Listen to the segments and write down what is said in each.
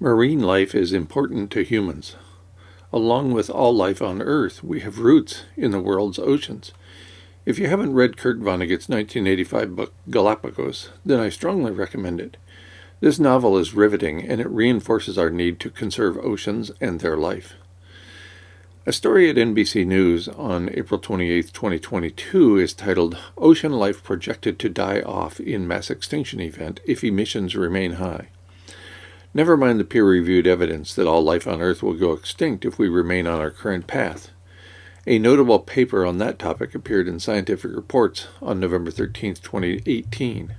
Marine life is important to humans. Along with all life on Earth, we have roots in the world's oceans. If you haven't read Kurt Vonnegut's 1985 book, Galapagos, then I strongly recommend it. This novel is riveting, and it reinforces our need to conserve oceans and their life. A story at NBC News on April 28, 2022 is titled, "Ocean Life Projected to Die Off in Mass Extinction Event If Emissions Remain High." Never mind the peer-reviewed evidence that all life on Earth will go extinct if we remain on our current path. A notable paper on that topic appeared in Scientific Reports on November 13, 2018.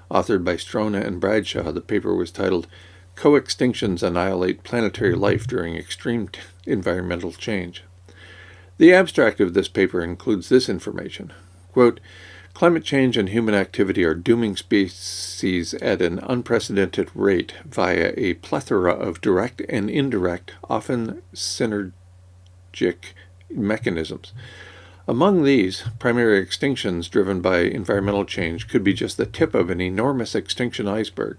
Authored by Strona and Bradshaw, the paper was titled, "Co-extinctions Annihilate Planetary Life During Extreme Environmental Change." The abstract of this paper includes this information. Quote, "Climate change and human activity are dooming species at an unprecedented rate via a plethora of direct and indirect, often synergic mechanisms. Among these, primary extinctions driven by environmental change could be just the tip of an enormous extinction iceberg.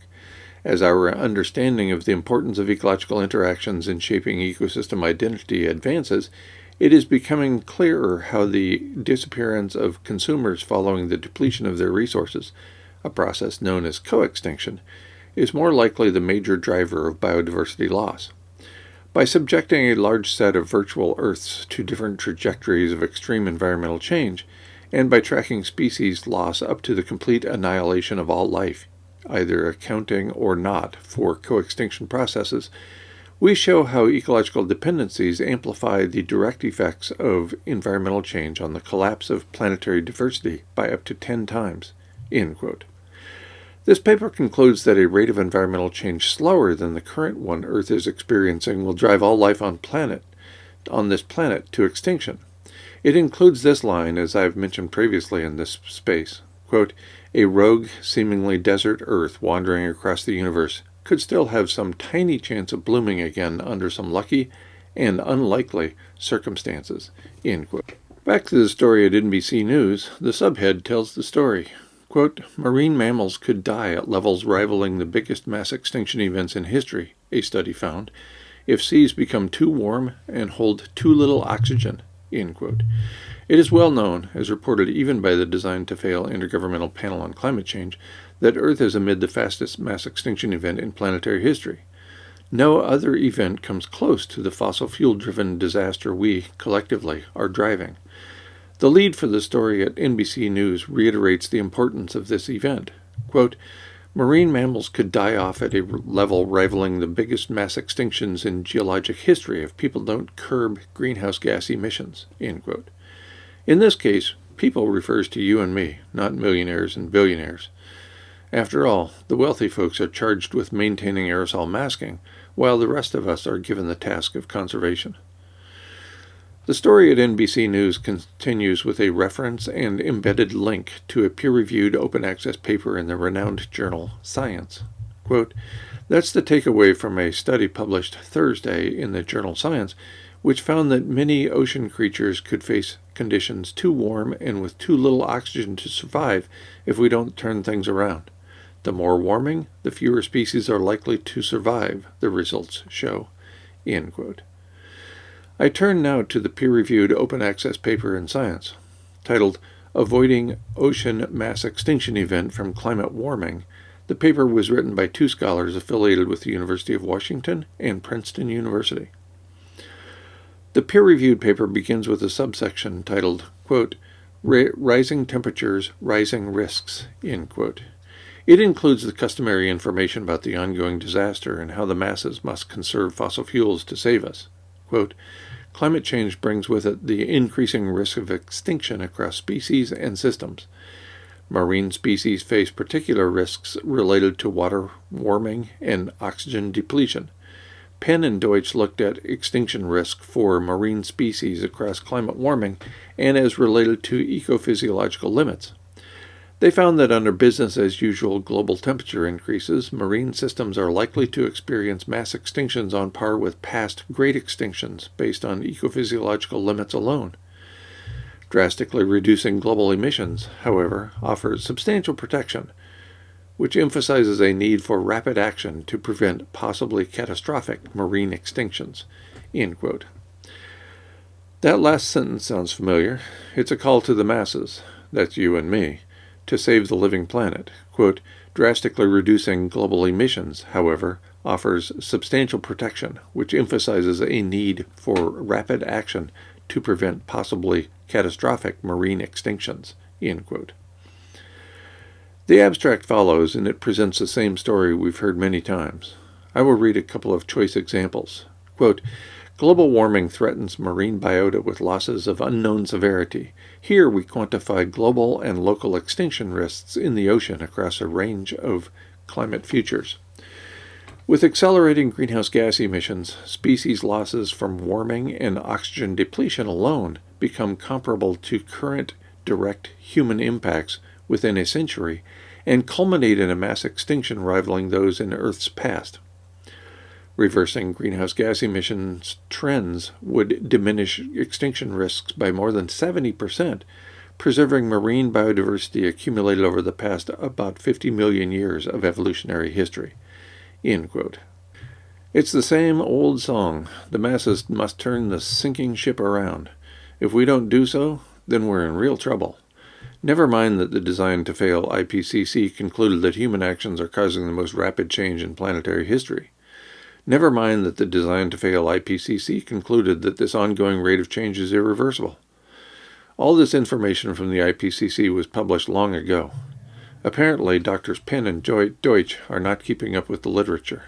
As our understanding of the importance of ecological interactions in shaping ecosystem identity advances, it is becoming clearer how the disappearance of consumers following the depletion of their resources, a process known as co-extinction, is more likely the major driver of biodiversity loss. By subjecting a large set of virtual Earths to different trajectories of extreme environmental change, and by tracking species loss up to the complete annihilation of all life, either accounting or not for co-extinction processes, we show how ecological dependencies amplify the direct effects of environmental change on the collapse of planetary diversity by up to 10 times. End quote. This paper concludes that a rate of environmental change slower than the current one Earth is experiencing will drive all life on this planet to extinction. It includes this line, as I've mentioned previously in this space, quote, "A rogue, seemingly desert Earth wandering across the universe could still have some tiny chance of blooming again under some lucky and unlikely circumstances." End quote. Back to the story at NBC News, the subhead tells the story. Quote, "Marine mammals could die at levels rivaling the biggest mass extinction events in history," a study found, "if seas become too warm and hold too little oxygen." End quote. It is well known, as reported even by the Design to Fail Intergovernmental Panel on Climate Change, that Earth is amid the fastest mass extinction event in planetary history. No other event comes close to the fossil fuel-driven disaster we, collectively, are driving. The lead for the story at NBC News reiterates the importance of this event. Quote, "Marine mammals could die off at a level rivaling the biggest mass extinctions in geologic history if people don't curb greenhouse gas emissions." End quote. In this case, people refers to you and me, not millionaires and billionaires. After all, the wealthy folks are charged with maintaining aerosol masking, while the rest of us are given the task of conservation. The story at NBC News continues with a reference and embedded link to a peer-reviewed open-access paper in the renowned journal Science. Quote, "That's the takeaway from a study published Thursday in the journal Science, which found that many ocean creatures could face conditions too warm and with too little oxygen to survive if we don't turn things around. The more warming, the fewer species are likely to survive, the results show." End quote. I turn now to the peer-reviewed open-access paper in Science, titled "Avoiding Ocean Mass Extinction Event from Climate Warming." The paper was written by two scholars affiliated with the University of Washington and Princeton University. The peer-reviewed paper begins with a subsection titled, quote, "Rising Temperatures, Rising Risks." End quote. It includes the customary information about the ongoing disaster and how the masses must conserve fossil fuels to save us. Quote, "Climate change brings with it the increasing risk of extinction across species and systems. Marine species face particular risks related to water warming and oxygen depletion. Penn and Deutsch looked at extinction risk for marine species across climate warming and as related to ecophysiological limits. They found that under business-as-usual global temperature increases, marine systems are likely to experience mass extinctions on par with past great extinctions based on ecophysiological limits alone. Drastically reducing global emissions, however, offers substantial protection. which emphasizes a need for rapid action to prevent possibly catastrophic marine extinctions." End quote. That last sentence sounds familiar. It's a call to the masses, that's you and me, to save the living planet. Quote, "Drastically reducing global emissions, however, offers substantial protection, which emphasizes a need for rapid action to prevent possibly catastrophic marine extinctions." End quote. The abstract follows, and it presents the same story we've heard many times. I will read a couple of choice examples. Quote, "Global warming threatens marine biota with losses of unknown severity. Here we quantify global and local extinction risks in the ocean across a range of climate futures. With accelerating greenhouse gas emissions, species losses from warming and oxygen depletion alone become comparable to current direct human impacts within a century and culminate in a mass extinction rivaling those in Earth's past. Reversing greenhouse gas emissions trends would diminish extinction risks by more than 70%, preserving marine biodiversity accumulated over the past about 50 million years of evolutionary history." End quote. It's the same old song. The masses must turn the sinking ship around. If we don't do so, then we're in real trouble. Never mind that the Design to Fail IPCC concluded that human actions are causing the most rapid change in planetary history. Never mind that the Design to Fail IPCC concluded that this ongoing rate of change is irreversible. All this information from the IPCC was published long ago. Apparently, Drs. Penn and Deutsch are not keeping up with the literature.